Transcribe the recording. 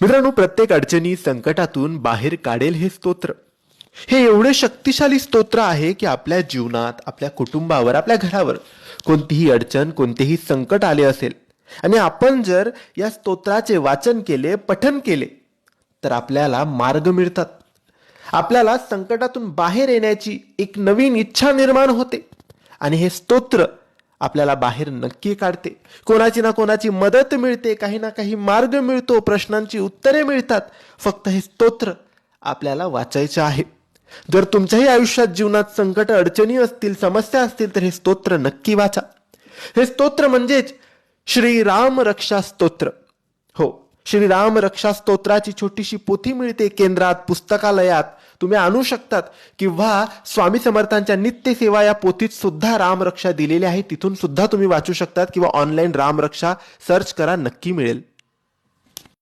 मित्रांनो, प्रत्येक अडचणी संकटातून बाहेर काढेल हे स्तोत्र, हे एवढे शक्तिशाली स्तोत्र आहे की आपल्या जीवनात, आपल्या कुटुंबावर, आपल्या घरावर कोणतीही अडचण, कोणतेही संकट आले असेल आणि आपण जर या स्तोत्राचे वाचन केले, पठन केले, तर आपल्याला मार्ग मिळतात. आपल्याला संकटातून बाहेर येण्याची एक नवीन इच्छा निर्माण होते आणि हे स्तोत्र आपल्याला बाहेर नक्की काढते. कोणाची ना कोणाची मदत मिळते, काही ना काही मार्ग मिळतो, प्रश्नांची उत्तरे मिळतात. फक्त हे स्तोत्र आपल्याला वाचायचे आहे. जर तुमच्याही आयुष्यात, जीवनात संकट, अडचणी असतील, समस्या असतील, तर हे स्तोत्र नक्की वाचा. हे स्तोत्र म्हणजेच श्रीराम रक्षा स्तोत्र. हो, श्रीराम रक्षा स्तोत्राची छोटीशी पोथी मिळते केंद्रात, पुस्तकालयात तुम्ही आणू शकतात, किंवा स्वामी समर्थांच्या नित्य सेवा या पोथीत सुद्धा रामरक्षा दिलेली आहे, तिथून सुद्धा तुम्ही वाचू शकतात, किंवा ऑनलाईन रामरक्षा सर्च करा, नक्की मिळेल.